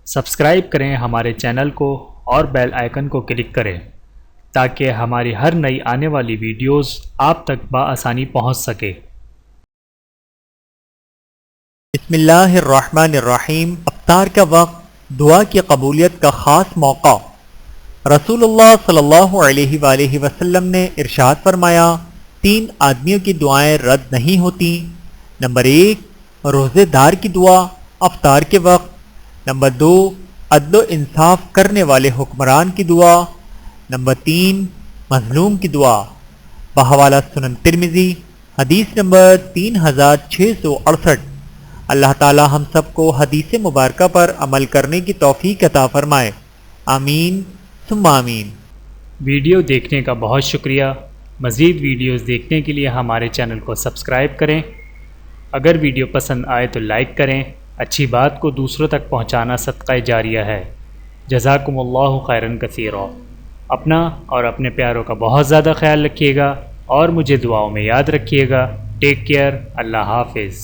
Subscribe کریں ہمارے channel کو اور بیل آئیکن کو کلک کریں تاکہ ہماری ہر نئی آنے والی ویڈیوز آپ تک بآسانی پہنچ سکے۔ بسم اللہ الرحمن الرحیم۔ افطار کا وقت، دعا کی قبولیت کا خاص موقع۔ رسول اللہ صلی اللہ علیہ وآلہ وسلم نے ارشاد فرمایا، 3 آدمیوں کی دعائیں رد نہیں ہوتی۔ نمبر 1، روزے دار کی دعا افطار کے وقت۔ نمبر 2، عدل و انصاف کرنے والے حکمران کی دعا۔ نمبر 3، مظلوم کی دعا۔ بحوالہ سنن ترمذی، حدیث نمبر 3668۔ اللہ تعالی ہم سب کو حدیث مبارکہ پر عمل کرنے کی توفیق عطا فرمائے، آمین ثم آمین۔ ویڈیو دیکھنے کا بہت شکریہ۔ مزید ویڈیوز دیکھنے کے لیے ہمارے چینل کو سبسکرائب کریں۔ اگر ویڈیو پسند آئے تو لائک کریں۔ اچھی بات کو دوسروں تک پہنچانا صدقہ جاریہ ہے۔ جزاکم اللہ خیرا کثیرا۔ اپنا اور اپنے پیاروں کا بہت زیادہ خیال رکھیے گا اور مجھے دعاؤں میں یاد رکھیے گا۔ Take care. اللہ حافظ۔